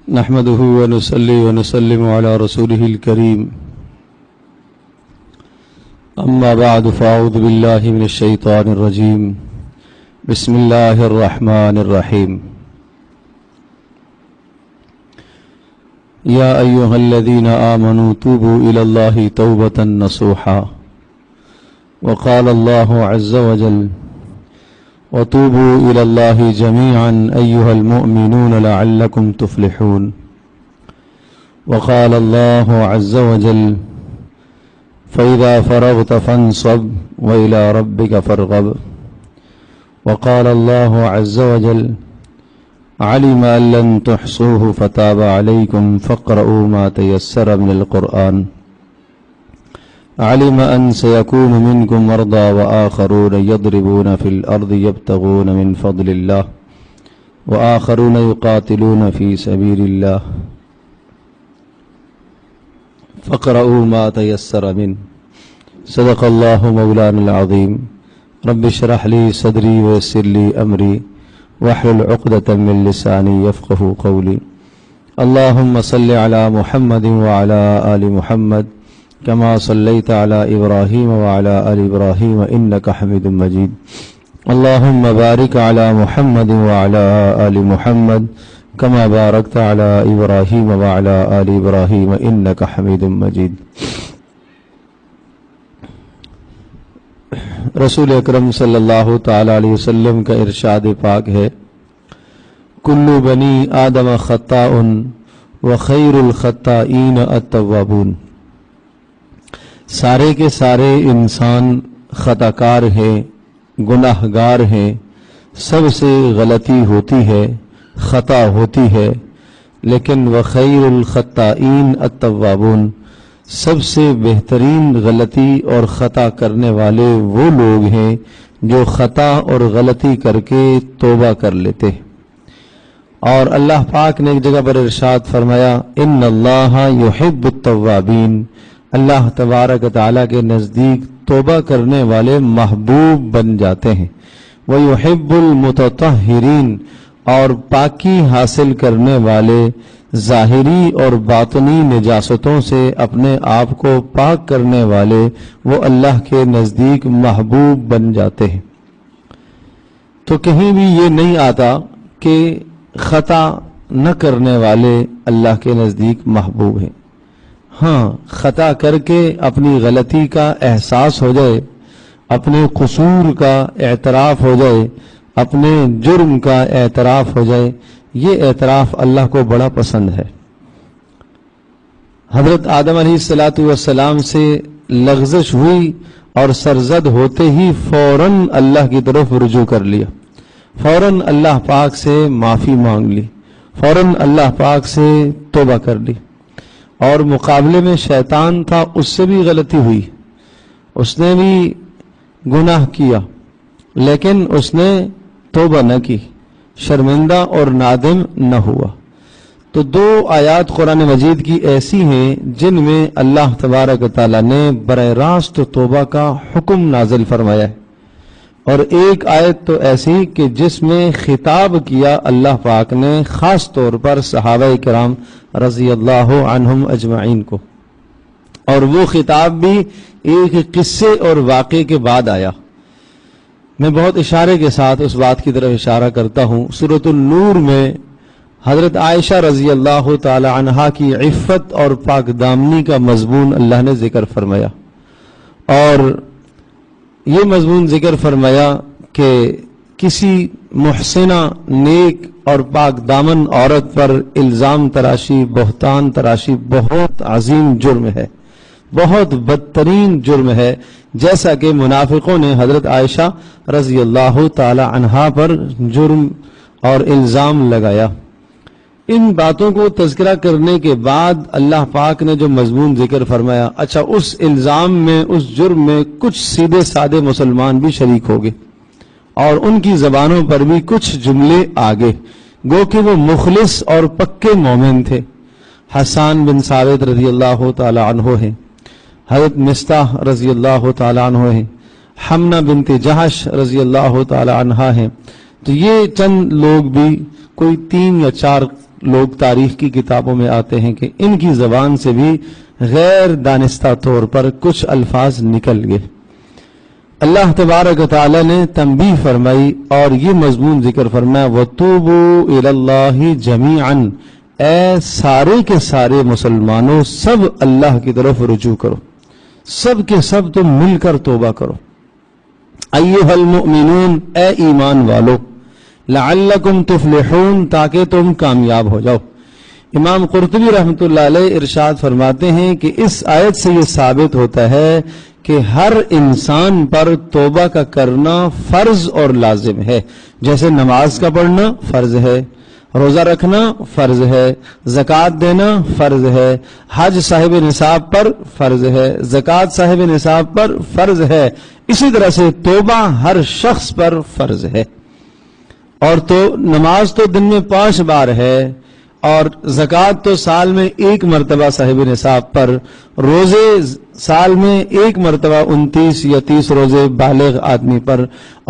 نحمده ونصلي ونسلم على رسوله الكريم. أما بعد فأعوذ بالله من الشيطان الرجيم. بسم الله الرحمن الرحيم. يا أيها الذين آمنوا توبوا إلى الله توبة نصوحا. وقال الله عز وجل: وتوبوا إلى الله جميعا أيها المؤمنون لعلكم تفلحون. وقال الله عز وجل: فإذا فرغت فانصب وإلى ربك فارغب. وقال الله عز وجل: علم أن لن تحصوه فتاب عليكم فاقرؤوا ما تيسر من القرآن. علم أن سيكون منكم مرضى وآخرون يضربون في الأرض يبتغون من فضل الله وآخرون يقاتلون في سبيل الله فاقرؤوا ما تيسر منه. صدق الله مولانا العظيم. رب اشرح لي صدري ويسر لي أمري واحلل عقدة من لساني يفقه قولي. اللهم صل على محمد وعلى آل محمد كما صليت على إبراهيم وعلى آل إبراهيم إنك حميد مجيد. اللهم بارك على محمد وعلى آل محمد كما باركت على إبراهيم وعلى آل إبراهيم إنك حميد مجيد. رسول اکرم صلی اللہ تعالی علیہ وسلم کا ارشاد پاک ہے: کل بنی آدم خطاء وخیر الخطائین التوابون. سارے کے سارے انسان خطا کار ہیں، گناہ گار ہیں، سب سے غلطی ہوتی ہے، خطا ہوتی ہے، لیکن وخیر الخطائین التوابون، سب سے بہترین غلطی اور خطا کرنے والے وہ لوگ ہیں جو خطا اور غلطی کر کے توبہ کر لیتے. اور اللہ پاک نے ایک جگہ پر ارشاد فرمایا: ان اللہ یحب التوابین. اللہ تبارک تعالیٰ کے نزدیک توبہ کرنے والے محبوب بن جاتے ہیں. وَيُحِبُّ الْمُتَطَهِّرِينَ. اور پاکی حاصل کرنے والے ظاہری اور باطنی نجاستوں سے اپنے آپ کو پاک کرنے والے وہ اللہ کے نزدیک محبوب بن جاتے ہیں. تو کہیں بھی یہ نہیں آتا کہ خطا نہ کرنے والے اللہ کے نزدیک محبوب ہیں. ہاں، خطا کر کے اپنی غلطی کا احساس ہو جائے، اپنے قصور کا اعتراف ہو جائے، اپنے جرم کا اعتراف ہو جائے، یہ اعتراف اللہ کو بڑا پسند ہے. حضرت آدم علیہ السلام سے لغزش ہوئی اور سرزد ہوتے ہی فوراً اللہ کی طرف رجوع کر لیا، فوراً اللہ پاک سے معافی مانگ لی، فوراً اللہ پاک سے توبہ کر لی. اور مقابلے میں شیطان تھا، اس سے بھی غلطی ہوئی، اس نے بھی گناہ کیا، لیکن اس نے توبہ نہ کی، شرمندہ اور نادم نہ ہوا. تو دو آیات قرآن مجید کی ایسی ہیں جن میں اللہ تبارک تعالیٰ نے براہ راست توبہ کا حکم نازل فرمایا ہے، اور ایک آیت تو ایسی کہ جس میں خطاب کیا اللہ پاک نے خاص طور پر صحابہ کرام رضی اللہ عنہم اجمعین کو. اور وہ خطاب بھی ایک قصے اور واقعے کے بعد آیا. میں بہت اشارے کے ساتھ اس بات کی طرف اشارہ کرتا ہوں. سورۃ النور میں حضرت عائشہ رضی اللہ تعالی عنہا کی عفت اور پاک دامنی کا مضمون اللہ نے ذکر فرمایا، اور یہ مضمون ذکر فرمایا کہ کسی محسنہ، نیک اور پاک دامن عورت پر الزام تراشی، بہتان تراشی بہت عظیم جرم ہے، بہت بدترین جرم ہے، جیسا کہ منافقوں نے حضرت عائشہ رضی اللہ تعالی عنہا پر جرم اور الزام لگایا. ان باتوں کو تذکرہ کرنے کے بعد اللہ پاک نے جو مضمون ذکر فرمایا، اچھا اس الزام میں، اس جرم میں کچھ سیدھے سادے مسلمان بھی شریک ہو گئے اور ان کی زبانوں پر بھی کچھ جملے آگے، گو کہ وہ مخلص اور پکے مومن تھے. حسان بن ثابت رضی اللہ تعالی عنہ ہیں، حضرت مستح رضی اللہ تعالی عنہ ہیں، حمنہ بنت جہش رضی اللہ تعالی عنہا ہیں. تو یہ چند لوگ بھی، کوئی 3 یا 4 لوگ تاریخ کی کتابوں میں آتے ہیں کہ ان کی زبان سے بھی غیر دانستہ طور پر کچھ الفاظ نکل گئے. اللہ تبارک و تعالی نے تنبیہ فرمائی اور یہ مضمون ذکر فرمایا وَتُوبُوا إِلَى اللَّهِ جَمِيعًا، اے سارے کے سارے مسلمانوں سب اللہ کی طرف رجوع کرو، سب کے سب تم مل کر توبہ کرو. ایھا المؤمنون، اے ایمان والو، لعلکم تفلحون، تاکہ تم کامیاب ہو جاؤ. امام قرطبی رحمۃ اللہ علیہ ارشاد فرماتے ہیں کہ اس آیت سے یہ ثابت ہوتا ہے کہ ہر انسان پر توبہ کا کرنا فرض اور لازم ہے. جیسے نماز کا پڑھنا فرض ہے، روزہ رکھنا فرض ہے، زکوٰۃ دینا فرض ہے، حج صاحب نصاب پر فرض ہے، زکوٰۃ صاحب نصاب پر فرض ہے، اسی طرح سے توبہ ہر شخص پر فرض ہے. اور تو نماز تو دن میں 5 بار ہے، اور زکوٰۃ تو سال میں 1 مرتبہ صاحب نصاب پر، روزے سال میں 1 مرتبہ 29 یا 30 روزے بالغ آدمی پر،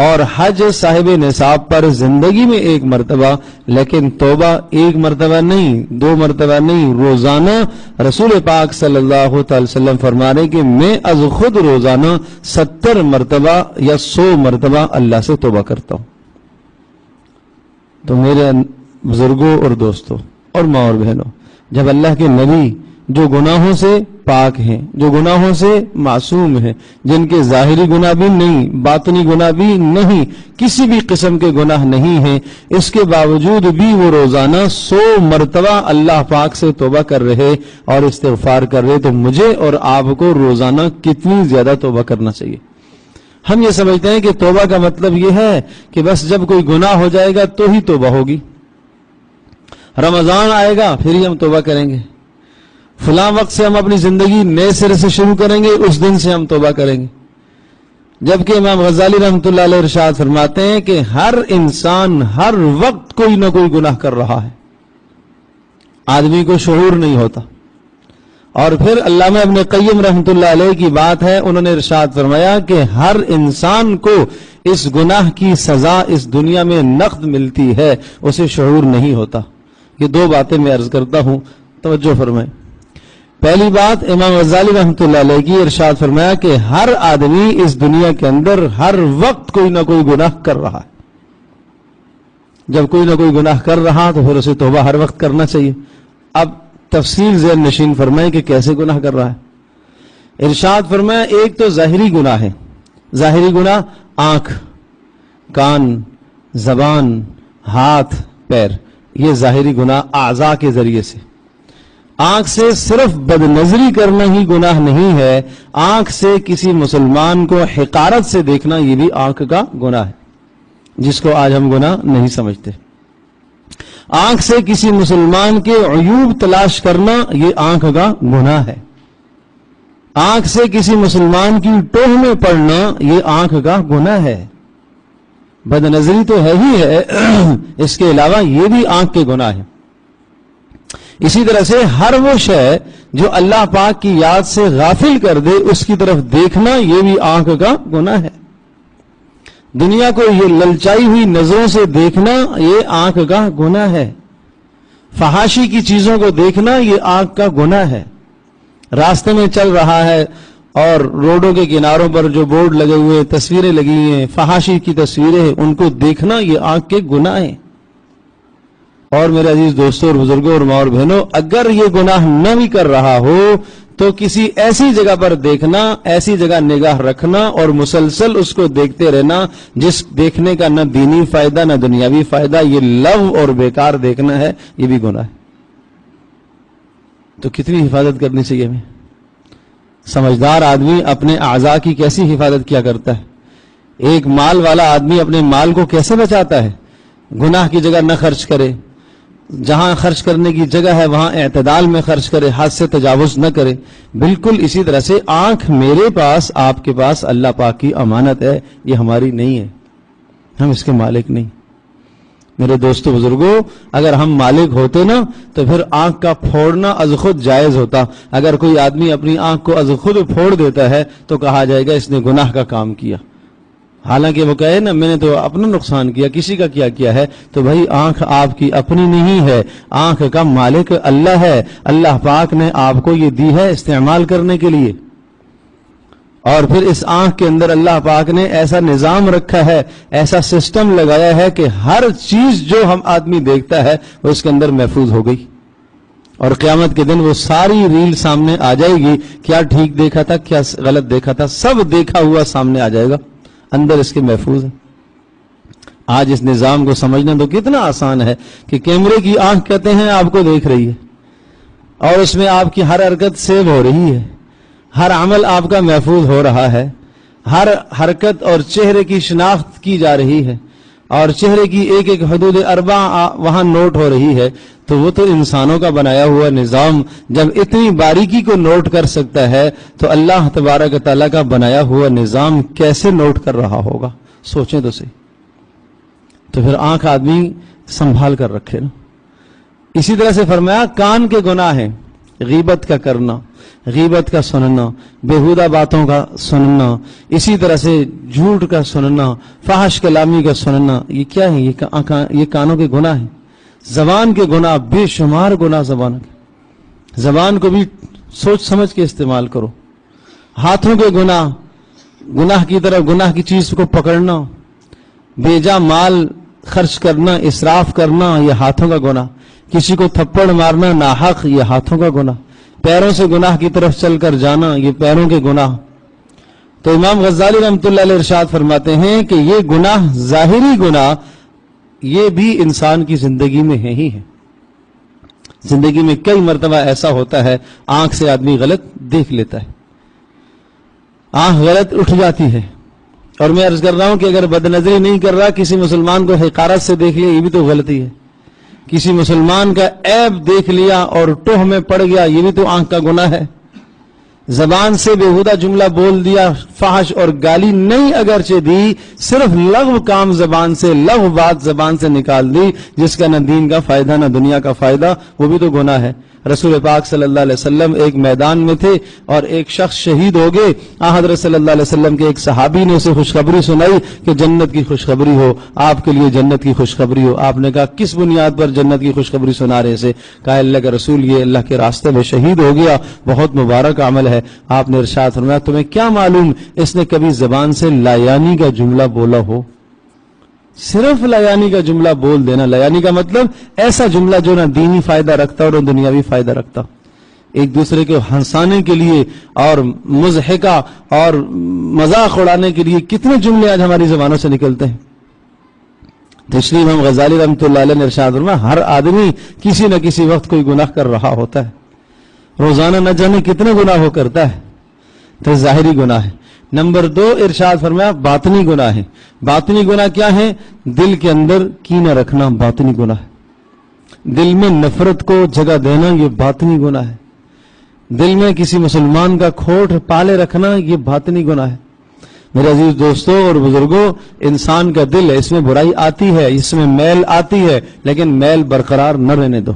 اور حج صاحب نصاب پر زندگی میں 1 مرتبہ. لیکن توبہ 1 مرتبہ نہیں، 2 مرتبہ نہیں، روزانہ رسول پاک صلی اللہ تعالی وسلم فرما رہے کہ میں از خود روزانہ 70 مرتبہ یا 100 مرتبہ اللہ سے توبہ کرتا ہوں. تو میرے بزرگوں اور دوستوں اور ماں اور بہنوں، جب اللہ کے نبی جو گناہوں سے پاک ہیں، جو گناہوں سے معصوم ہیں، جن کے ظاہری گناہ بھی نہیں، باطنی گناہ بھی نہیں، کسی بھی قسم کے گناہ نہیں ہیں، اس کے باوجود بھی وہ روزانہ 100 مرتبہ اللہ پاک سے توبہ کر رہے اور استغفار کر رہے، تو مجھے اور آپ کو روزانہ کتنی زیادہ توبہ کرنا چاہیے. ہم یہ سمجھتے ہیں کہ توبہ کا مطلب یہ ہے کہ بس جب کوئی گناہ ہو جائے گا تو ہی توبہ ہوگی، رمضان آئے گا پھر ہی ہم توبہ کریں گے، فلاں وقت سے ہم اپنی زندگی نئے سرے سے شروع کریں گے، اس دن سے ہم توبہ کریں گے. جبکہ امام غزالی رحمۃ اللہ علیہ ارشاد فرماتے ہیں کہ ہر انسان ہر وقت کوئی نہ کوئی گناہ کر رہا ہے، آدمی کو شعور نہیں ہوتا. اور پھر علامہ ابن قیم رحمۃ اللہ علیہ کی بات ہے، انہوں نے ارشاد فرمایا کہ ہر انسان کو اس گناہ کی سزا اس دنیا میں نقد ملتی ہے، اسے شعور نہیں ہوتا. یہ 2 باتیں میں عرض کرتا ہوں، توجہ فرمائیں. پہلی بات، امام غزالی رحمۃ اللہ علیہ کی ارشاد فرمایا کہ ہر آدمی اس دنیا کے اندر ہر وقت کوئی نہ کوئی گناہ کر رہا ہے. جب کوئی نہ کوئی گناہ کر رہا تو پھر اسے توبہ ہر وقت کرنا چاہیے. اب تفصیل ذہن نشین فرمائیں کہ کیسے گناہ کر رہا ہے. ارشاد فرمایا ایک تو ظاہری گناہ ہے. ظاہری گناہ آنکھ، کان، زبان، ہاتھ، پیر، یہ ظاہری گناہ اعضاء کے ذریعے سے. آنکھ سے صرف بد نظری کرنا ہی گناہ نہیں ہے، آنکھ سے کسی مسلمان کو حقارت سے دیکھنا یہ بھی آنکھ کا گناہ ہے، جس کو آج ہم گناہ نہیں سمجھتے. آنکھ سے کسی مسلمان کے عیوب تلاش کرنا یہ آنکھ کا گناہ ہے. آنکھ سے کسی مسلمان کی ٹوہ میں پڑنا یہ آنکھ کا گناہ ہے. بد نظری تو ہے ہی ہے، اس کے علاوہ یہ بھی آنکھ کے گناہ ہے. اسی طرح سے ہر وہ شے جو اللہ پاک کی یاد سے غافل کر دے اس کی طرف دیکھنا یہ بھی آنکھ کا گناہ ہے. دنیا کو یہ للچائی ہوئی نظروں سے دیکھنا یہ آنکھ کا گناہ ہے. فحاشی کی چیزوں کو دیکھنا یہ آنکھ کا گناہ ہے. راستے میں چل رہا ہے اور روڈوں کے کناروں پر جو بورڈ لگے ہوئے تصویریں لگی ہیں، فحاشی کی تصویریں، ان کو دیکھنا یہ آنکھ کے گناہ ہیں. اور میرے عزیز دوستوں اور بزرگوں اور ماں اور بہنوں، اگر یہ گناہ نہ بھی کر رہا ہو تو کسی ایسی جگہ پر دیکھنا، ایسی جگہ نگاہ رکھنا اور مسلسل اس کو دیکھتے رہنا جس دیکھنے کا نہ دینی فائدہ نہ دنیاوی فائدہ، یہ لغو اور بیکار دیکھنا ہے، یہ بھی گناہ ہے. تو کتنی حفاظت کرنی چاہیے ہمیں. سمجھدار آدمی اپنے اعضاء کی کیسی حفاظت کیا کرتا ہے. ایک مال والا آدمی اپنے مال کو کیسے بچاتا ہے. گناہ کی جگہ نہ خرچ کرے، جہاں خرچ کرنے کی جگہ ہے وہاں اعتدال میں خرچ کرے، حد سے تجاوز نہ کرے. بالکل اسی طرح سے آنکھ میرے پاس، آپ کے پاس اللہ پاک کی امانت ہے، یہ ہماری نہیں ہے، ہم اس کے مالک نہیں. میرے دوستو بزرگوں، اگر ہم مالک ہوتے نا تو پھر آنکھ کا پھوڑنا از خود جائز ہوتا. اگر کوئی آدمی اپنی آنکھ کو از خود پھوڑ دیتا ہے تو کہا جائے گا اس نے گناہ کا کام کیا. حالانکہ وہ کہے نا میں نے تو اپنا نقصان کیا، کسی کا کیا ہے، تو بھائی آنکھ آپ کی اپنی نہیں ہے، آنکھ کا مالک اللہ ہے، اللہ پاک نے آپ کو یہ دی ہے استعمال کرنے کے لیے، اور پھر اس آنکھ کے اندر اللہ پاک نے ایسا نظام رکھا ہے، ایسا سسٹم لگایا ہے کہ ہر چیز جو ہم آدمی دیکھتا ہے وہ اس کے اندر محفوظ ہو گئی، اور قیامت کے دن وہ ساری ریل سامنے آ جائے گی، کیا ٹھیک دیکھا تھا کیا غلط دیکھا تھا، سب دیکھا ہوا سامنے آ جائے گا، اندر اس کے محفوظ ہے۔ آج اس نظام کو سمجھنا تو کتنا آسان ہے کہ کیمرے کی آنکھ کہتے ہیں آپ کو دیکھ رہی ہے، اور اس میں آپ کی ہر حرکت سیو ہو رہی ہے، ہر عمل آپ کا محفوظ ہو رہا ہے، ہر حرکت اور چہرے کی شناخت کی جا رہی ہے، اور چہرے کی ایک ایک حدود اربع وہاں نوٹ ہو رہی ہے، تو وہ تو انسانوں کا بنایا ہوا نظام جب اتنی باریکی کو نوٹ کر سکتا ہے تو اللہ تبارک تعالیٰ کا بنایا ہوا نظام کیسے نوٹ کر رہا ہوگا، سوچیں تو صحیح۔ تو پھر آنکھ آدمی سنبھال کر رکھے نا۔ اسی طرح سے فرمایا کان کے گناہ ہیں، غیبت کا کرنا، غیبت کا سننا، بیہودہ باتوں کا سننا، اسی طرح سے جھوٹ کا سننا، فحش کلامی کا سننا، یہ کیا ہے؟ یہ کانوں کے گناہ ہیں۔ زبان کے گناہ، بے شمار گناہ زبان کے، زبان کو بھی سوچ سمجھ کے استعمال کرو۔ ہاتھوں کے گناہ، گناہ کی طرف گناہ کی چیز کو پکڑنا، بیجا مال خرچ کرنا، اسراف کرنا، یہ ہاتھوں کا گناہ، کسی کو تھپڑ مارنا ناحق، یہ ہاتھوں کا گناہ، پیروں سے گناہ کی طرف چل کر جانا، یہ پیروں کے گناہ۔ تو امام غزالی رحمۃ اللہ علیہ ارشاد فرماتے ہیں کہ یہ گناہ، ظاہری گناہ، یہ بھی انسان کی زندگی میں ہے ہی ہے۔ زندگی میں کئی مرتبہ ایسا ہوتا ہے آنکھ سے آدمی غلط دیکھ لیتا ہے، آنکھ غلط اٹھ جاتی ہے، اور میں عرض کر رہا ہوں کہ اگر بد نظری نہیں کر رہا، کسی مسلمان کو حقارت سے دیکھ لیا، یہ بھی تو غلطی ہے۔ کسی مسلمان کا عیب دیکھ لیا اور ٹوہ میں پڑ گیا، یہ بھی تو آنکھ کا گناہ ہے۔ زبان سے بیہودہ جملہ بول دیا، فحش اور گالی نہیں اگرچہ دی، صرف لغو کام زبان سے، لغو بات زبان سے نکال دی، جس کا نہ دین کا فائدہ نہ دنیا کا فائدہ، وہ بھی تو گناہ ہے۔ رسول پاک صلی اللہ علیہ وسلم ایک میدان میں تھے اور ایک شخص شہید ہو گئے، حضرت صلی اللہ علیہ وسلم کے ایک صحابی نے اسے خوشخبری سنائی کہ جنت کی خوشخبری ہو، آپ کے لیے جنت کی خوشخبری ہو۔ آپ نے کہا کس بنیاد پر جنت کی خوشخبری سنا رہے سے؟ کہا اللہ کا رسول یہ اللہ کے راستے میں شہید ہو گیا، بہت مبارک عمل ہے۔ آپ نے ارشاد فرمایا تمہیں کیا معلوم اس نے کبھی زبان سے لا یعنی کا جملہ بولا ہو؟ صرف لا یعنی کا جملہ بول دینا، لا یعنی کا مطلب ایسا جملہ جو نہ دینی فائدہ رکھتا اور نہ دنیاوی فائدہ رکھتا، ایک دوسرے کو ہنسانے کے لیے اور مضحکہ اور مذاق اڑانے کے لیے کتنے جملے آج ہماری زبانوں سے نکلتے ہیں۔ تو اس لیے امام غزالی رحمۃ اللہ علیہ نے ارشاد فرمایا ہر آدمی کسی نہ کسی وقت کوئی گناہ کر رہا ہوتا ہے، روزانہ نہ جانے کتنے گناہ ہو کرتا ہے، تو ظاہری گناہ ہے۔ نمبر 2 ارشاد فرمایا باطنی گناہ ہے۔ باطنی گناہ کیا ہے؟ دل کے اندر کینہ رکھنا باطنی گناہ ہے، دل میں نفرت کو جگہ دینا یہ باطنی گناہ ہے، دل میں کسی مسلمان کا کھوٹ پالے رکھنا یہ باطنی گناہ ہے۔ میرے عزیز دوستوں اور بزرگوں، انسان کا دل ہے، اس میں برائی آتی ہے، اس میں میل آتی ہے، لیکن میل برقرار نہ رہنے دو،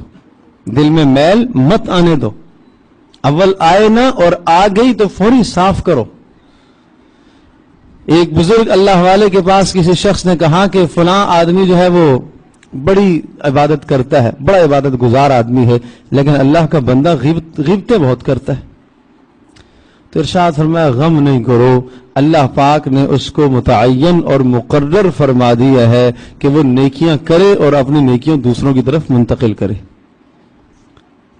دل میں میل مت آنے دو، اول آئے نہ اور آ گئی تو فوری صاف کرو۔ ایک بزرگ اللہ والے کے پاس کسی شخص نے کہا کہ فلاں آدمی جو ہے وہ بڑی عبادت کرتا ہے، بڑا عبادت گزار آدمی ہے، لیکن اللہ کا بندہ غیبتیں بہت کرتا ہے۔ تو ارشاد فرمایا غم نہیں کرو، اللہ پاک نے اس کو متعین اور مقرر فرما دیا ہے کہ وہ نیکیاں کرے اور اپنی نیکیاں دوسروں کی طرف منتقل کرے۔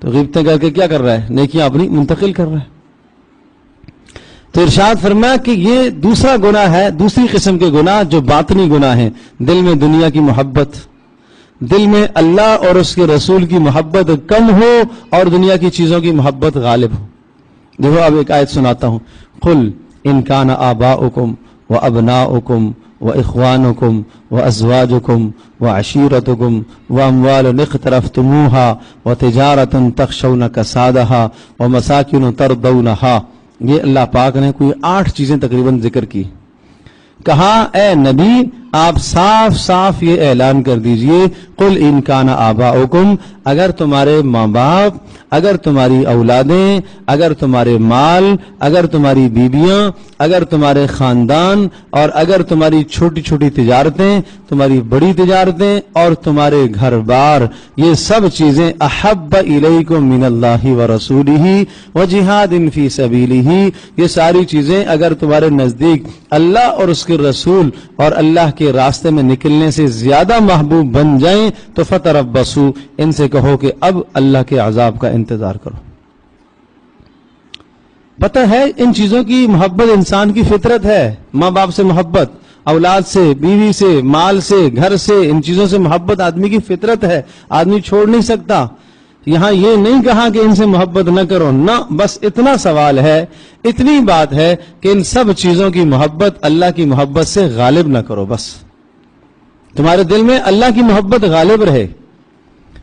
تو غیبتیں کر کے کیا کر رہا ہے؟ نیکیاں اپنی منتقل کر رہا ہے۔ تو ارشاد فرمایا کہ یہ دوسرا گناہ ہے، دوسری قسم کے گناہ جو باطنی گناہ ہیں، دل میں دنیا کی محبت، دل میں اللہ اور اس کے رسول کی محبت کم ہو اور دنیا کی چیزوں کی محبت غالب ہو۔ دیکھو اب ایک آیت سناتا ہوں، قل ان کان آباؤکم وابناؤکم واخوانکم وازواجکم وعشیرتکم واموال اقترفتموها وتجارۃ تخشون کسادها ومساکن ترضونها، یہ اللہ پاک نے کوئی 8 چیزیں تقریباً ذکر کی۔ کہا اے نبی آپ صاف صاف یہ اعلان کر دیجئے قل ان کان آباؤکم، اگر تمہارے ماں باپ، اگر تمہاری اولادیں، اگر تمہارے مال، اگر تمہاری بیویاں، اگر تمہارے خاندان، اور اگر تمہاری چھوٹی چھوٹی تجارتیں، تمہاری بڑی تجارتیں اور تمہارے گھر بار، یہ سب چیزیں احب الیکم من اللہ ورسولہ وجہاد فی سبیلہ، یہ ساری چیزیں اگر تمہارے نزدیک اللہ اور اس کے رسول اور اللہ کے راستے میں نکلنے سے زیادہ محبوب بن جائیں تو فتربصوا، ان سے کہو کہ اب اللہ کے عذاب کا انتظار کرو۔ پتہ ہے ان چیزوں کی محبت انسان کی فطرت ہے، ماں باپ سے محبت، اولاد سے، بیوی سے، مال سے، گھر سے، ان چیزوں سے محبت آدمی کی فطرت ہے، آدمی چھوڑ نہیں سکتا۔ یہاں یہ نہیں کہا کہ ان سے محبت نہ کرو، نہ، بس اتنا سوال ہے، اتنی بات ہے کہ ان سب چیزوں کی محبت اللہ کی محبت سے غالب نہ کرو، بس تمہارے دل میں اللہ کی محبت غالب رہے۔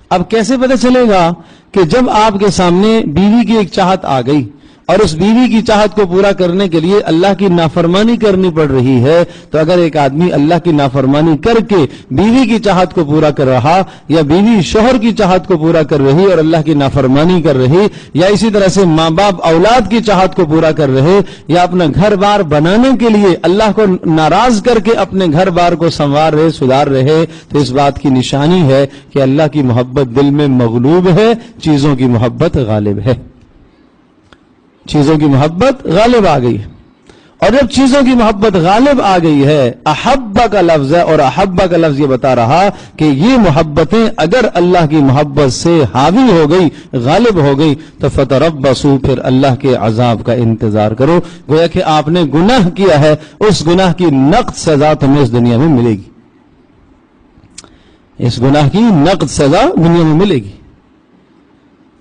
اب کیسے پتہ چلے گا کہ جب آپ کے سامنے بیوی کی ایک چاہت آ گئی اور اس بیوی کی چاہت کو پورا کرنے کے لیے اللہ کی نافرمانی کرنی پڑ رہی ہے، تو اگر ایک آدمی اللہ کی نافرمانی کر کے بیوی کی چاہت کو پورا کر رہا، یا بیوی شوہر کی چاہت کو پورا کر رہی اور اللہ کی نافرمانی کر رہی، یا اسی طرح سے ماں باپ اولاد کی چاہت کو پورا کر رہے، یا اپنا گھر بار بنانے کے لیے اللہ کو ناراض کر کے اپنے گھر بار کو سنوار رہے، سدھار رہے، تو اس بات کی نشانی ہے کہ اللہ کی محبت دل میں مغلوب ہے، چیزوں کی محبت غالب ہے، چیزوں کی محبت غالب آ گئی ہے۔ اور جب چیزوں کی محبت غالب آ گئی ہے، احبہ کا لفظ ہے، اور احبہ کا لفظ یہ بتا رہا کہ یہ محبتیں اگر اللہ کی محبت سے حاوی ہو گئی، غالب ہو گئی، تو فتربصوا، پھر اللہ کے عذاب کا انتظار کرو۔ گویا کہ آپ نے گناہ کیا ہے، اس گناہ کی نقد سزا تمہیں اس دنیا میں ملے گی، اس گناہ کی نقد سزا دنیا میں ملے گی۔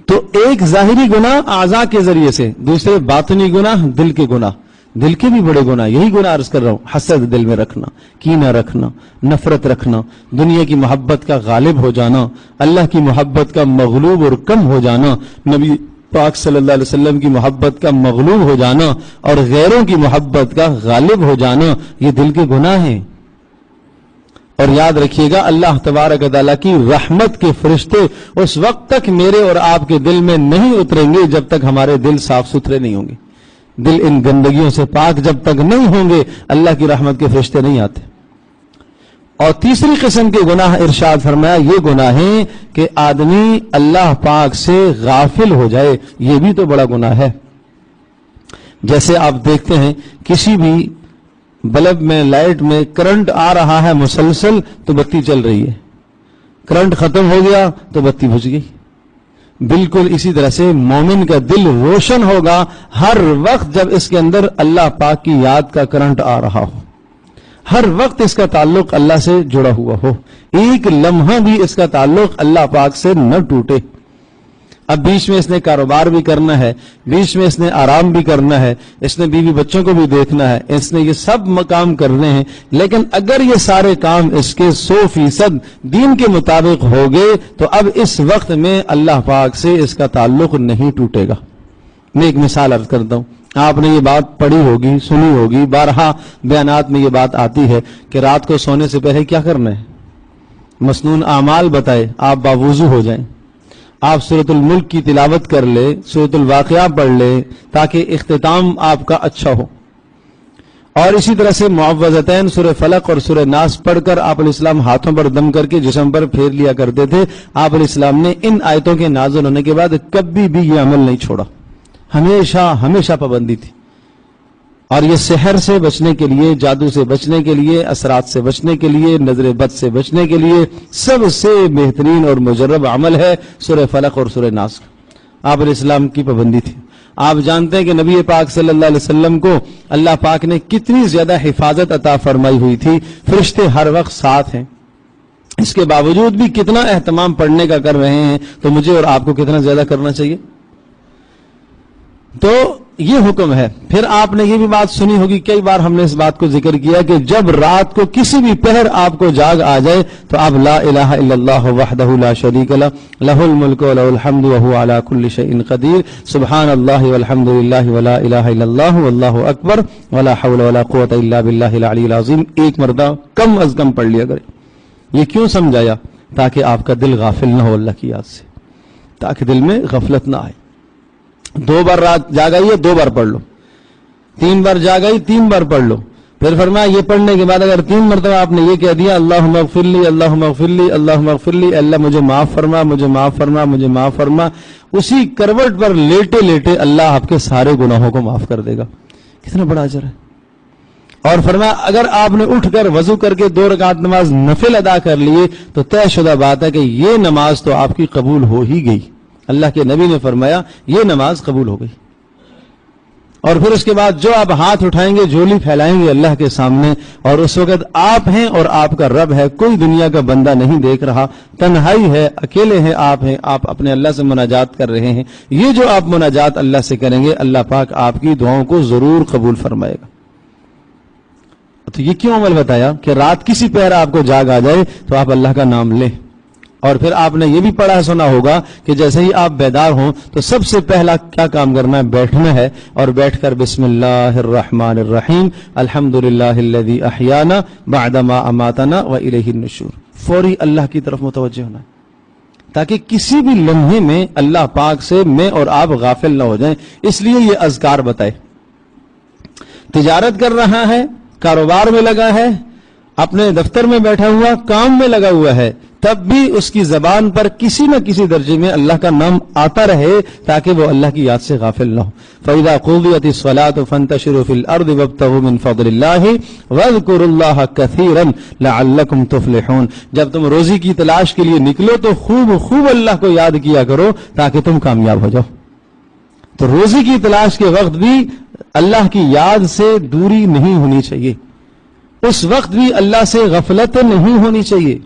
تو ایک ظاہری گناہ اعضاء کے ذریعے سے، دوسرے باطنی گناہ، دل کے گناہ، دل کے بھی بڑے گناہ، یہی گناہ عرض کر رہا ہوں، حسد دل میں رکھنا، کینہ رکھنا، نفرت رکھنا، دنیا کی محبت کا غالب ہو جانا، اللہ کی محبت کا مغلوب اور کم ہو جانا، نبی پاک صلی اللہ علیہ وسلم کی محبت کا مغلوب ہو جانا اور غیروں کی محبت کا غالب ہو جانا، یہ دل کے گناہ ہیں۔ اور یاد رکھیے گا، اللہ تبارک و تعالیٰ کی رحمت کے فرشتے اس وقت تک میرے اور آپ کے دل میں نہیں اتریں گے جب تک ہمارے دل صاف ستھرے نہیں ہوں گے، دل ان گندگیوں سے پاک جب تک نہیں ہوں گے، اللہ کی رحمت کے فرشتے نہیں آتے۔ اور تیسری قسم کے گناہ ارشاد فرمایا، یہ گناہ ہیں کہ آدمی اللہ پاک سے غافل ہو جائے، یہ بھی تو بڑا گناہ ہے۔ جیسے آپ دیکھتے ہیں کسی بھی بلب میں، لائٹ میں کرنٹ آ رہا ہے مسلسل تو بتی چل رہی ہے، کرنٹ ختم ہو گیا تو بتی بجھ گئی۔ بالکل اسی طرح سے مومن کا دل روشن ہوگا ہر وقت جب اس کے اندر اللہ پاک کی یاد کا کرنٹ آ رہا ہو، ہر وقت اس کا تعلق اللہ سے جڑا ہوا ہو، ایک لمحہ بھی اس کا تعلق اللہ پاک سے نہ ٹوٹے۔ اب بیچ میں اس نے کاروبار بھی کرنا ہے، بیچ میں اس نے آرام بھی کرنا ہے، اس نے بیوی بچوں کو بھی دیکھنا ہے، اس نے یہ سب کام کرنے ہیں، لیکن اگر یہ سارے کام اس کے 100% دین کے مطابق ہو گئے تو اب اس وقت میں اللہ پاک سے اس کا تعلق نہیں ٹوٹے گا۔ میں ایک مثال عرض کرتا ہوں، آپ نے یہ بات پڑھی ہوگی، سنی ہوگی، بارہا بیانات میں یہ بات آتی ہے کہ رات کو سونے سے پہلے کیا کرنا ہے، مسنون اعمال بتائے، آپ باوضو ہو جائیں، آپ سورۃ الملک کی تلاوت کر لے، سورۃ الواقعہ پڑھ لے تاکہ اختتام آپ کا اچھا ہو، اور اسی طرح سے معوذتین سورہ فلق اور سورہ ناس پڑھ کر آپ علیہ السلام ہاتھوں پر دم کر کے جسم پر پھیر لیا کرتے تھے۔ آپ علیہ السلام نے ان آیتوں کے نازل ہونے کے بعد کبھی بھی یہ عمل نہیں چھوڑا، ہمیشہ ہمیشہ پابندی تھی۔ اور یہ سحر سے بچنے کے لیے، جادو سے بچنے کے لیے، اثرات سے بچنے کے لیے، نظر بد سے بچنے کے لیے سب سے بہترین اور مجرب عمل ہے سورہ فلق اور سورہ ناس۔ آپ علیہ السلام کی پابندی تھی۔ آپ جانتے ہیں کہ نبی پاک صلی اللہ علیہ وسلم کو اللہ پاک نے کتنی زیادہ حفاظت عطا فرمائی ہوئی تھی، فرشتے ہر وقت ساتھ ہیں، اس کے باوجود بھی کتنا اہتمام پڑھنے کا کر رہے ہیں، تو مجھے اور آپ کو کتنا زیادہ کرنا چاہیے۔ تو یہ حکم ہے. پھر آپ نے یہ بھی بات سنی ہوگی, کئی بار ہم نے اس بات کو ذکر کیا کہ جب رات کو کسی بھی پہر آپ کو جاگ آ جائے تو آپ لا الہ الا اللہ وحدہ لا شریک لہ لہ الملک و لہ الحمد وہو علی کل شیء قدیر سبحان اللہ والحمد للہ ولا الہ الا اللہ واللہ اکبر ولا حول ولا قوت الا باللہ العلی العظیم ایک مرتبہ کم از کم پڑھ لیا کرے. یہ کیوں سمجھایا؟ تاکہ آپ کا دل غافل نہ ہو اللہ کی یاد سے, تاکہ دل میں غفلت نہ آئے. 2 بار رات جاگائی ہے 2 بار پڑھ لو, 3 بار جاگائی 3 بار پڑھ لو. پھر فرمایا یہ پڑھنے کے بعد اگر 3 مرتبہ آپ نے یہ کہہ دیا اللہم اغفر لی اللہم اغفر لی اللہم اغفر لی, اللہ مجھے معاف فرما مجھے معاف فرما مجھے معاف فرما, اسی کروٹ پر لیٹے لیٹے اللہ آپ کے سارے گناہوں کو معاف کر دے گا. کتنا بڑا اجر ہے. اور فرمایا اگر آپ نے اٹھ کر وضو کر کے 2 رکعت نماز نفل ادا کر لیے تو طے شدہ بات ہے کہ یہ نماز تو آپ کی قبول ہو ہی گئی. اللہ کے نبی نے فرمایا یہ نماز قبول ہو گئی. اور پھر اس کے بعد جو آپ ہاتھ اٹھائیں گے جھولی پھیلائیں گے اللہ کے سامنے, اور اس وقت آپ ہیں اور آپ کا رب ہے, کوئی دنیا کا بندہ نہیں دیکھ رہا, تنہائی ہے, اکیلے ہیں, آپ اپنے اللہ سے مناجات کر رہے ہیں. یہ جو آپ مناجات اللہ سے کریں گے اللہ پاک آپ کی دعاؤں کو ضرور قبول فرمائے گا. تو یہ کیوں عمل بتایا کہ رات کسی پہر آپ کو جاگ آ جائے تو آپ اللہ کا نام لیں. اور پھر آپ نے یہ بھی پڑھا سنا ہوگا کہ جیسے ہی آپ بیدار ہوں تو سب سے پہلا کیا کام کرنا ہے؟ بیٹھنا ہے, اور بیٹھ کر بسم اللہ الرحمن الرحیم الحمدللہ الذی احیانا بعد ما اماتنا والیہ النشور, فوری اللہ کی طرف متوجہ ہونا ہے تاکہ کسی بھی لمحے میں اللہ پاک سے میں اور آپ غافل نہ ہو جائیں. اس لیے یہ اذکار بتائے. تجارت کر رہا ہے, کاروبار میں لگا ہے, اپنے دفتر میں بیٹھا ہوا, کام میں لگا ہوا ہے, تب بھی اس کی زبان پر کسی نہ کسی درجے میں اللہ کا نام آتا رہے تاکہ وہ اللہ کی یاد سے غافل نہ ہو. فَإِذَا قُضِيَتِ الصَّلَاةُ فَانتَشِرُوا فِي الْأَرْضِ وَابْتَغُوا مِن فَضْلِ اللَّهِ وَاذْكُرُوا اللَّهَ كَثِيرًا لَعَلَّكُمْ تُفْلِحُونَ. جب تم روزی کی تلاش کے لیے نکلو تو خوب اللہ کو یاد کیا کرو تاکہ تم کامیاب ہو جاؤ. تو روزی کی تلاش کے وقت بھی اللہ کی یاد سے دوری نہیں ہونی چاہیے, اس وقت بھی اللہ سے غفلت نہیں ہونی چاہیے,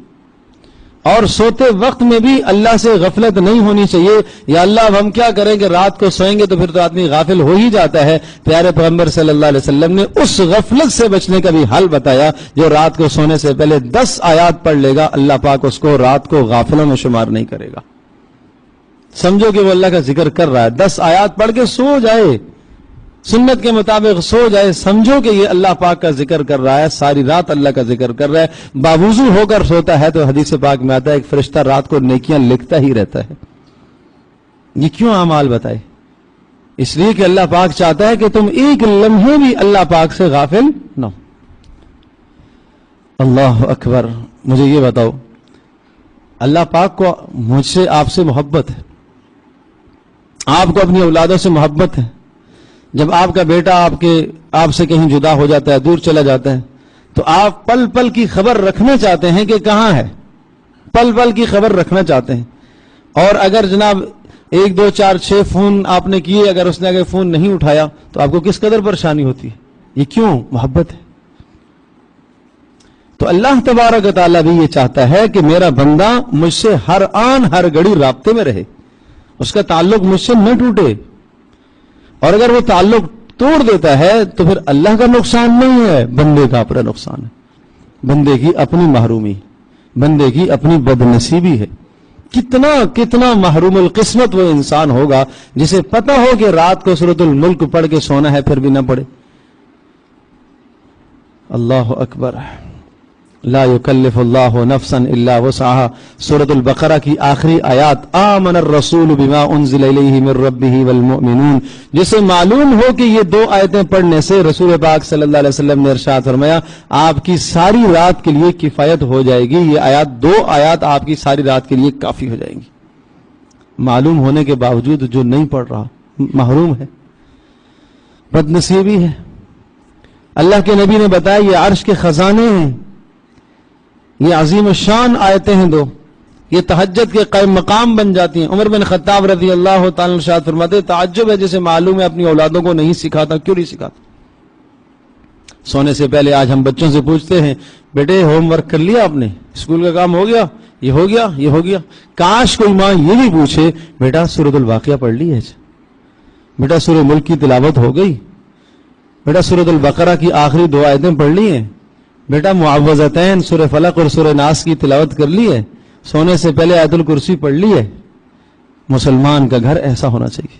اور سوتے وقت میں بھی اللہ سے غفلت نہیں ہونی چاہیے. یا اللہ اب ہم کیا کریں کہ رات کو سوئیں گے تو پھر تو آدمی غافل ہو ہی جاتا ہے. پیارے پیغمبر صلی اللہ علیہ وسلم نے اس غفلت سے بچنے کا بھی حل بتایا. جو رات کو سونے سے پہلے 10 آیات پڑھ لے گا اللہ پاک اس کو رات کو غافلوں میں شمار نہیں کرے گا. سمجھو کہ وہ اللہ کا ذکر کر رہا ہے, 10 آیات پڑھ کے سو جائے, سنت کے مطابق سو جائے, سمجھو کہ یہ اللہ پاک کا ذکر کر رہا ہے, ساری رات اللہ کا ذکر کر رہا ہے, باوضو ہو کر سوتا ہے. تو حدیث پاک میں آتا ہے ایک فرشتہ رات کو نیکیاں لکھتا ہی رہتا ہے. یہ کیوں اعمال بتائے؟ اس لیے کہ اللہ پاک چاہتا ہے کہ تم ایک لمحے بھی اللہ پاک سے غافل نہ ہو. اللہ اکبر. مجھے یہ بتاؤ, اللہ پاک کو مجھ سے آپ سے محبت ہے, آپ کو اپنی اولادوں سے محبت ہے. جب آپ کا بیٹا آپ سے کہیں جدا ہو جاتا ہے, دور چلا جاتا ہے, تو آپ پل پل کی خبر رکھنا چاہتے ہیں کہ کہاں ہے, پل پل کی خبر رکھنا چاہتے ہیں. اور اگر جناب 1 2 4 6 فون آپ نے کیے, اگر اس نے اگر فون نہیں اٹھایا تو آپ کو کس قدر پریشانی ہوتی ہے. یہ کیوں؟ محبت ہے. تو اللہ تبارک و تعالیٰ بھی یہ چاہتا ہے کہ میرا بندہ مجھ سے ہر آن ہر گھڑی رابطے میں رہے, اس کا تعلق مجھ سے نہ ٹوٹے. اور اگر وہ تعلق توڑ دیتا ہے تو پھر اللہ کا نقصان نہیں ہے, بندے کا اپنا نقصان ہے, بندے کی اپنی محرومی, بندے کی اپنی بدنصیبی ہے. کتنا محروم القسمت وہ انسان ہوگا جسے پتہ ہو کہ رات کو سورۃ الملک پڑھ کے سونا ہے پھر بھی نہ پڑھے. اللہ اکبر. لا یکلف اللہ نفسا الا وسعها. سورۃ البقرہ کی آخری آیات, آمن الرسول بما انزل الیہ من ربہ والمؤمنون. جسے معلوم ہو کہ یہ 2 آیتیں پڑھنے سے رسول پاک صلی اللہ علیہ وسلم نے ارشاد فرمایا آپ کی ساری رات کے لیے کفایت ہو جائے گی. یہ آیات 2 آیات آپ کی ساری رات کے لیے کافی ہو جائیں گی. معلوم ہونے کے باوجود جو نہیں پڑھ رہا محروم ہے, بدنصیبی ہے. اللہ کے نبی نے بتایا یہ عرش کے خزانے ہیں, یہ عظیم الشان آیتیں ہیں 2, یہ تہجد کے قائم مقام بن جاتی ہیں. عمر بن خطاب رضی اللہ تعالی عنہ ارشاد فرماتے تعجب ہے جسے معلوم ہے اپنی اولادوں کو نہیں سکھاتا. کیوں نہیں سکھاتا؟ سونے سے پہلے آج ہم بچوں سے پوچھتے ہیں بیٹے ہوم ورک کر لیا آپ نے, اسکول کا کام ہو گیا, یہ ہو گیا, یہ ہو گیا. کاش کوئی ماں یہ بھی پوچھے بیٹا سورۃ الواقعہ پڑھ لی ہے, بیٹا سورہ ملک کی تلاوت ہو گئی؟ بیٹا سورۃ البقرہ کی آخری 2 آیتیں پڑھ لی ہیں؟ بیٹا معوذتین سورہ فلق اور سورہ ناس کی تلاوت کر لی ہے؟ سونے سے پہلے آیت الکرسی پڑھ لی ہے؟ مسلمان کا گھر ایسا ہونا چاہیے،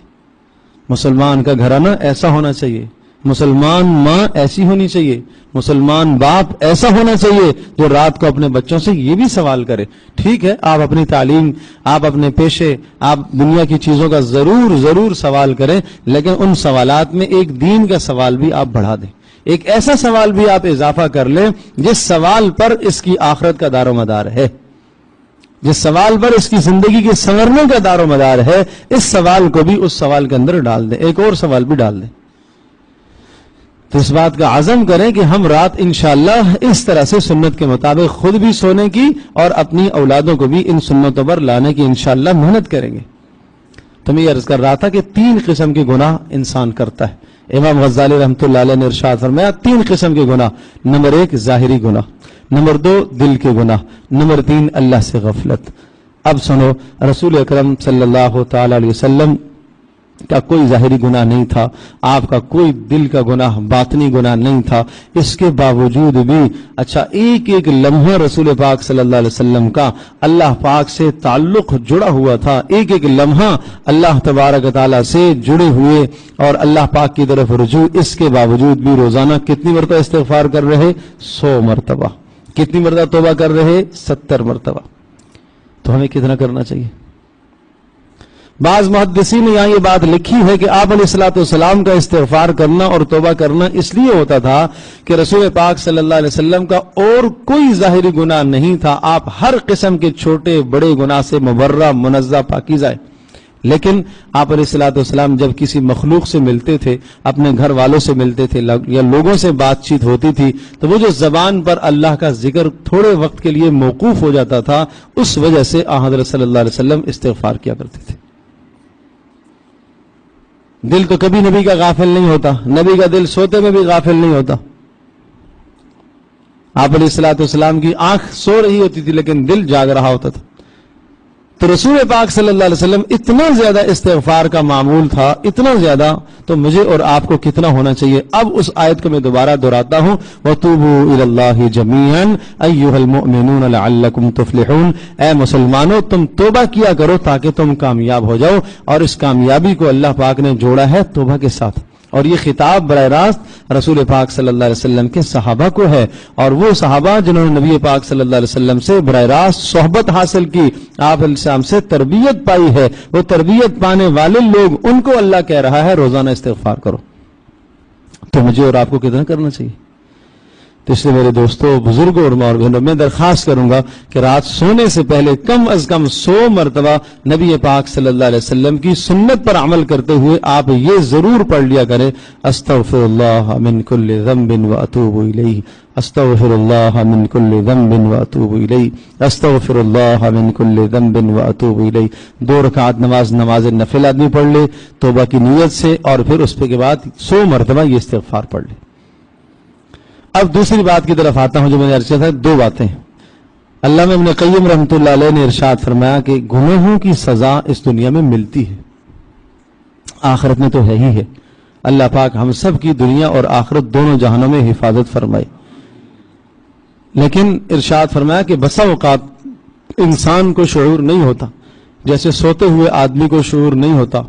مسلمان کا گھرانہ ایسا ہونا چاہیے، مسلمان ماں ایسی ہونی چاہیے، مسلمان باپ ایسا ہونا چاہیے جو رات کو اپنے بچوں سے یہ بھی سوال کرے. ٹھیک ہے آپ اپنی تعلیم، آپ اپنے پیشے، آپ دنیا کی چیزوں کا ضرور سوال کریں، لیکن ان سوالات میں ایک دین کا سوال بھی آپ بڑھا دیں، ایک ایسا سوال بھی آپ اضافہ کر لیں جس سوال پر اس کی آخرت کا دار و مدار ہے، جس سوال پر اس کی زندگی کے سنورنے کا دار و مدار ہے. اس سوال کو بھی اس سوال کے اندر ڈال دیں، ایک اور سوال بھی ڈال دیں. تو اس بات کا عزم کریں کہ ہم رات انشاءاللہ اس طرح سے سنت کے مطابق خود بھی سونے کی اور اپنی اولادوں کو بھی ان سنتوں پر لانے کی انشاءاللہ محنت کریں گے. تو میں یہ عرض کر رہا تھا کہ 3 قسم کے گناہ انسان کرتا ہے. امام غزالی رحمۃ اللہ علیہ نے ارشاد فرمایا 3 قسم کے گناہ. نمبر 1 ظاہری گناہ، نمبر 2 دل کے گناہ، نمبر 3 اللہ سے غفلت. اب سنو، رسول اکرم صلی اللہ تعالی علیہ وسلم کا کوئی ظاہری گناہ نہیں تھا، آپ کا کوئی دل کا گناہ، باطنی گناہ نہیں تھا. اس کے باوجود بھی ایک لمحہ رسول پاک صلی اللہ علیہ وسلم کا اللہ پاک سے تعلق جڑا ہوا تھا. ایک لمحہ اللہ تبارک و تعالیٰ سے جڑے ہوئے اور اللہ پاک کی طرف رجوع. اس کے باوجود بھی روزانہ کتنی مرتبہ استغفار کر رہے؟ 100 مرتبہ. کتنی مرتبہ توبہ کر رہے؟ 70 مرتبہ. تو ہمیں کتنا کرنا چاہیے؟ بعض محدثین نے یہاں یہ بات لکھی ہے کہ آپ علیہ الصلوۃ والسلام کا استغفار کرنا اور توبہ کرنا اس لیے ہوتا تھا کہ رسول پاک صلی اللہ علیہ وسلم کا اور کوئی ظاہری گناہ نہیں تھا. آپ ہر قسم کے چھوٹے بڑے گناہ سے مبرہ، منزہ، پاکیزہ ہے. لیکن آپ علیہ الصلوۃ والسلام جب کسی مخلوق سے ملتے تھے، اپنے گھر والوں سے ملتے تھے یا لوگوں سے بات چیت ہوتی تھی، تو وہ جو زبان پر اللہ کا ذکر تھوڑے وقت کے لیے موقوف ہو جاتا تھا، اس وجہ سے حضرت صلی اللہ علیہ وسلم استغفار کیا کرتے تھے. دل تو کبھی نبی کا غافل نہیں ہوتا، نبی کا دل سوتے میں بھی غافل نہیں ہوتا. آپ علیہ الصلوۃ والسلام کی آنکھ سو رہی ہوتی تھی لیکن دل جاگ رہا ہوتا تھا. تو رسول پاک صلی اللہ علیہ وسلم اتنا زیادہ استغفار کا معمول تھا، اتنا زیادہ، تو مجھے اور آپ کو کتنا ہونا چاہیے؟ اب اس آیت کو میں دوبارہ دہراتا ہوں، وَتُوبُوا إِلَى اللَّهِ جَمِيعًا أَيُّهَا الْمُؤْمِنُونَ لَعَلَّكُمْ تُفْلِحُونَ. اے مسلمانوں تم توبہ کیا کرو تاکہ تم کامیاب ہو جاؤ. اور اس کامیابی کو اللہ پاک نے جوڑا ہے توبہ کے ساتھ. اور یہ خطاب براہ راست رسول پاک صلی اللہ علیہ وسلم کے صحابہ کو ہے، اور وہ صحابہ جنہوں نے نبی پاک صلی اللہ علیہ وسلم سے براہ راست صحبت حاصل کی، آپ علیہ السلام سے تربیت پائی ہے، وہ تربیت پانے والے لوگ، ان کو اللہ کہہ رہا ہے روزانہ استغفار کرو. تو مجھے اور آپ کو کتنا کرنا چاہیے؟ تو اس لیے میرے دوستوں، بزرگوں اور ماں بہنوں، میں درخواست کروں گا کہ رات سونے سے پہلے کم از کم 100 مرتبہ نبی پاک صلی اللہ علیہ وسلم کی سنت پر عمل کرتے ہوئے آپ یہ ضرور پڑھ لیا کریں، استغفر اللہ من کل ذنب واتوب الیہ، استغفر اللہ من کل ذنب واتوب الیہ، استغفر اللہ من کل ذنب واتوب الیہ. 2 رکعت نماز نفل آدمی پڑھ لے توبہ کی نیت سے، اور پھر اس کے بعد 100 مرتبہ یہ استغفار پڑھ لے. اب دوسری بات کی طرف آتا ہوں جو میں نے عرض کیا تھا. 2 باتیں. علامہ ابن قیم رحمۃ اللہ علیہ نے ارشاد فرمایا کہ گناہوں کی سزا اس دنیا میں ملتی ہے، آخرت میں تو ہے ہی ہے. اللہ پاک ہم سب کی دنیا اور آخرت دونوں جہانوں میں حفاظت فرمائے. لیکن ارشاد فرمایا کہ بسا اوقات انسان کو شعور نہیں ہوتا، جیسے سوتے ہوئے آدمی کو شعور نہیں ہوتا،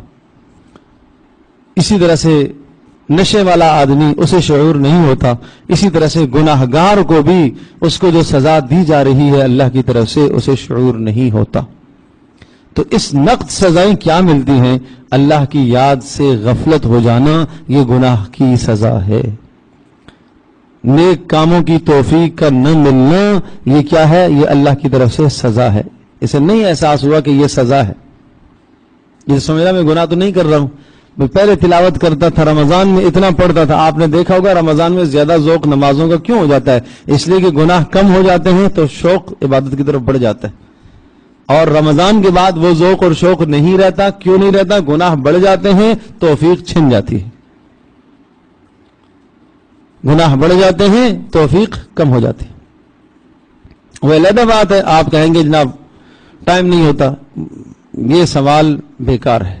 اسی طرح سے نشے والا آدمی اسے شعور نہیں ہوتا، اسی طرح سے گناہگار کو بھی اس کو جو سزا دی جا رہی ہے اللہ کی طرف سے اسے شعور نہیں ہوتا. تو اس نقد سزائیں کیا ملتی ہیں؟ اللہ کی یاد سے غفلت ہو جانا یہ گناہ کی سزا ہے. نیک کاموں کی توفیق کا نہ ملنا یہ کیا ہے؟ یہ اللہ کی طرف سے سزا ہے. اسے نہیں احساس ہوا کہ یہ سزا ہے. یہ سمجھا میں گناہ تو نہیں کر رہا ہوں، میں پہلے تلاوت کرتا تھا، رمضان میں اتنا پڑھتا تھا. آپ نے دیکھا ہوگا رمضان میں زیادہ ذوق نمازوں کا کیوں ہو جاتا ہے؟ اس لیے کہ گناہ کم ہو جاتے ہیں تو شوق عبادت کی طرف بڑھ جاتا ہے. اور رمضان کے بعد وہ ذوق اور شوق نہیں رہتا. کیوں نہیں رہتا؟ گناہ بڑھ جاتے ہیں، توفیق چھن جاتی ہے. گناہ بڑھ جاتے ہیں، توفیق کم ہو جاتی ہے. وہ علیحدہ بات ہے، آپ کہیں گے جناب ٹائم نہیں ہوتا. یہ سوال بیکار ہے.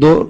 2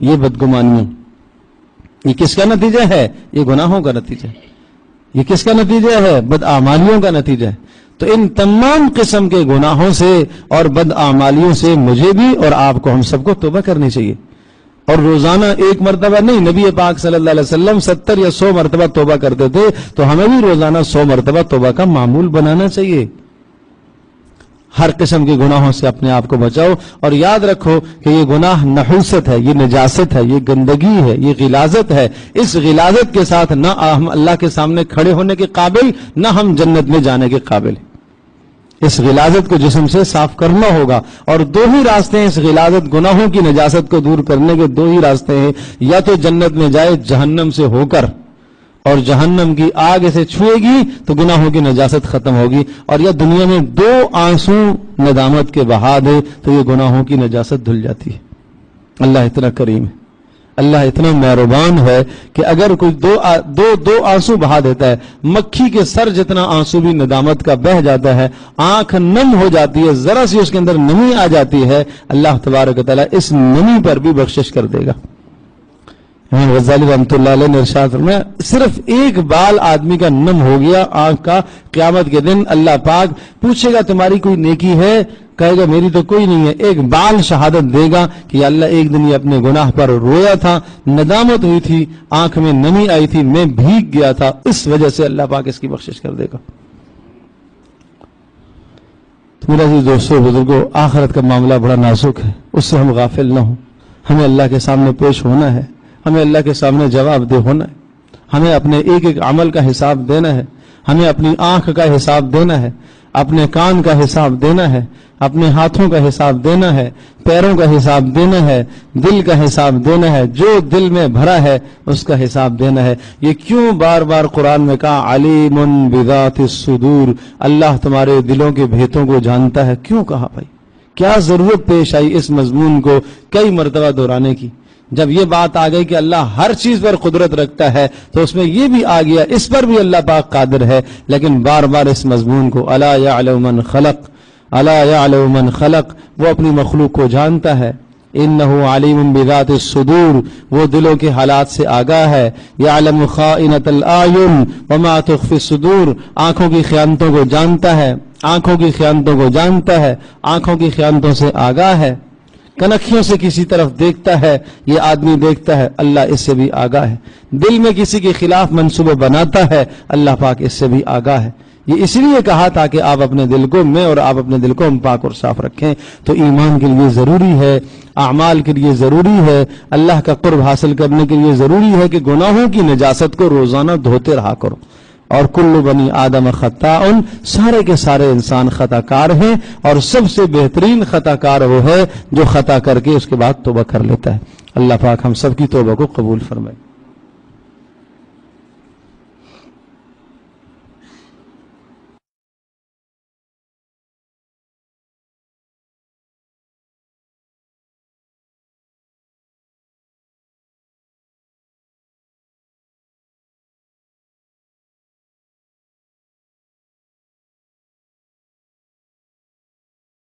یہ بدگمانیاں، یہ کس کا نتیجہ ہے؟ یہ گناہوں کا نتیجہ ہے۔ یہ کس کا نتیجہ ہے؟ بدعمالیوں کا نتیجہ ہے۔ تو ان تمام قسم کے گناہوں سے اور بدعمالیوں سے مجھے بھی اور آپ کو، ہم سب کو توبہ کرنی چاہیے، اور روزانہ ایک مرتبہ نہیں، نبی پاک صلی اللہ علیہ وسلم 70 یا 100 مرتبہ توبہ کرتے تھے، تو ہمیں بھی روزانہ 100 مرتبہ توبہ کا معمول بنانا چاہیے۔ ہر قسم کے گناہوں سے اپنے آپ کو بچاؤ، اور یاد رکھو کہ یہ گناہ نحوست ہے، یہ نجاست ہے، یہ گندگی ہے، یہ غلاظت ہے۔ اس غلاظت کے ساتھ نہ ہم اللہ کے سامنے کھڑے ہونے کے قابل، نہ ہم جنت میں جانے کے قابل۔ اس غلاظت کو جسم سے صاف کرنا ہوگا، اور دو ہی راستے ہیں اس غلاظت، گناہوں کی نجاست کو دور کرنے کے دو ہی راستے ہیں، یا تو جنت میں جائے جہنم سے ہو کر، اور جہنم کی آگ سے چھوئے گی تو گناہوں کی نجاست ختم ہوگی، اور یا دنیا میں 2 آنسو ندامت کے بہا دے تو یہ گناہوں کی نجاست دھل جاتی ہے۔ اللہ اتنا کریم ہے، اللہ اتنا مہربان ہے کہ اگر کوئی دو آنسو بہا دیتا ہے، مکھی کے سر جتنا آنسو بھی ندامت کا بہ جاتا ہے، آنکھ نم ہو جاتی ہے، ذرا سی اس کے اندر نمی آ جاتی ہے، اللہ تبارک و تعالیٰ اس نمی پر بھی بخشش کر دے گا۔ امام غزالی رحمۃ اللہ علیہ نے ارشاد فرمایا، صرف ایک بال آدمی کا نم ہو گیا آنکھ کا، قیامت کے دن اللہ پاک پوچھے گا تمہاری کوئی نیکی ہے؟ کہے گا میری تو کوئی نہیں ہے۔ ایک بال شہادت دے گا کہ یا اللہ ایک دن یہ اپنے گناہ پر رویا تھا، ندامت ہوئی تھی، آنکھ میں نمی آئی تھی، میں بھیگ گیا تھا، اس وجہ سے اللہ پاک اس کی بخشش کر دے گا۔ تو میرا عزیز دوستو بزرگوں، آخرت کا معاملہ بڑا نازک ہے، اس سے ہم غافل نہ ہوں۔ ہمیں اللہ کے سامنے پیش ہونا ہے، ہمیں اللہ کے سامنے جواب دہ ہونا ہے، ہمیں اپنے ایک ایک عمل کا حساب دینا ہے، ہمیں اپنی آنکھ کا حساب دینا ہے، اپنے کان کا حساب دینا ہے، اپنے ہاتھوں کا حساب دینا ہے، پیروں کا حساب دینا ہے، دل کا حساب دینا ہے، جو دل میں بھرا ہے اس کا حساب دینا ہے۔ یہ کیوں بار بار قرآن میں کہا علیم بذات الصدور، اللہ تمہارے دلوں کے بھیتوں کو جانتا ہے؟ کیوں کہا بھائی؟ کیا ضرورت پیش آئی اس مضمون کو کئی مرتبہ دہرانے کی؟ جب یہ بات آ گئی کہ اللہ ہر چیز پر قدرت رکھتا ہے تو اس میں یہ بھی آ گیا اس پر بھی اللہ پاک قادر ہے، لیکن بار بار اس مضمون کو الا یعلم من خلق، الا یعلم من خلق، وہ اپنی مخلوق کو جانتا ہے، انہ علیم بذات الصدور، وہ دلوں کے حالات سے آگاہ ہے، یعلم خائنۃ الاعین وما تخفی الصدور، آنکھوں کی خیانتوں کو جانتا ہے، آنکھوں کی خیانتوں کو جانتا ہے، آنکھوں کی خیانتوں سے آگاہ ہے، کنکھیوں سے کسی طرف دیکھتا ہے، یہ آدمی دیکھتا ہے، اللہ اس سے بھی آگاہ ہے، دل میں کسی کے خلاف منصوبے بناتا ہے، اللہ پاک اس سے بھی آگاہ ہے۔ یہ اس لیے کہا تھا کہ آپ اپنے دل کو، میں اور آپ اپنے دل کو ہم پاک اور صاف رکھیں۔ تو ایمان کے لیے ضروری ہے، اعمال کے لیے ضروری ہے، اللہ کا قرب حاصل کرنے کے لیے ضروری ہے کہ گناہوں کی نجاست کو روزانہ دھوتے رہا کرو۔ اور کل بنی آدم خطاء، سارے کے سارے انسان خطا کار ہیں، اور سب سے بہترین خطا کار وہ ہے جو خطا کر کے اس کے بعد توبہ کر لیتا ہے۔ اللہ پاک ہم سب کی توبہ کو قبول فرمائے۔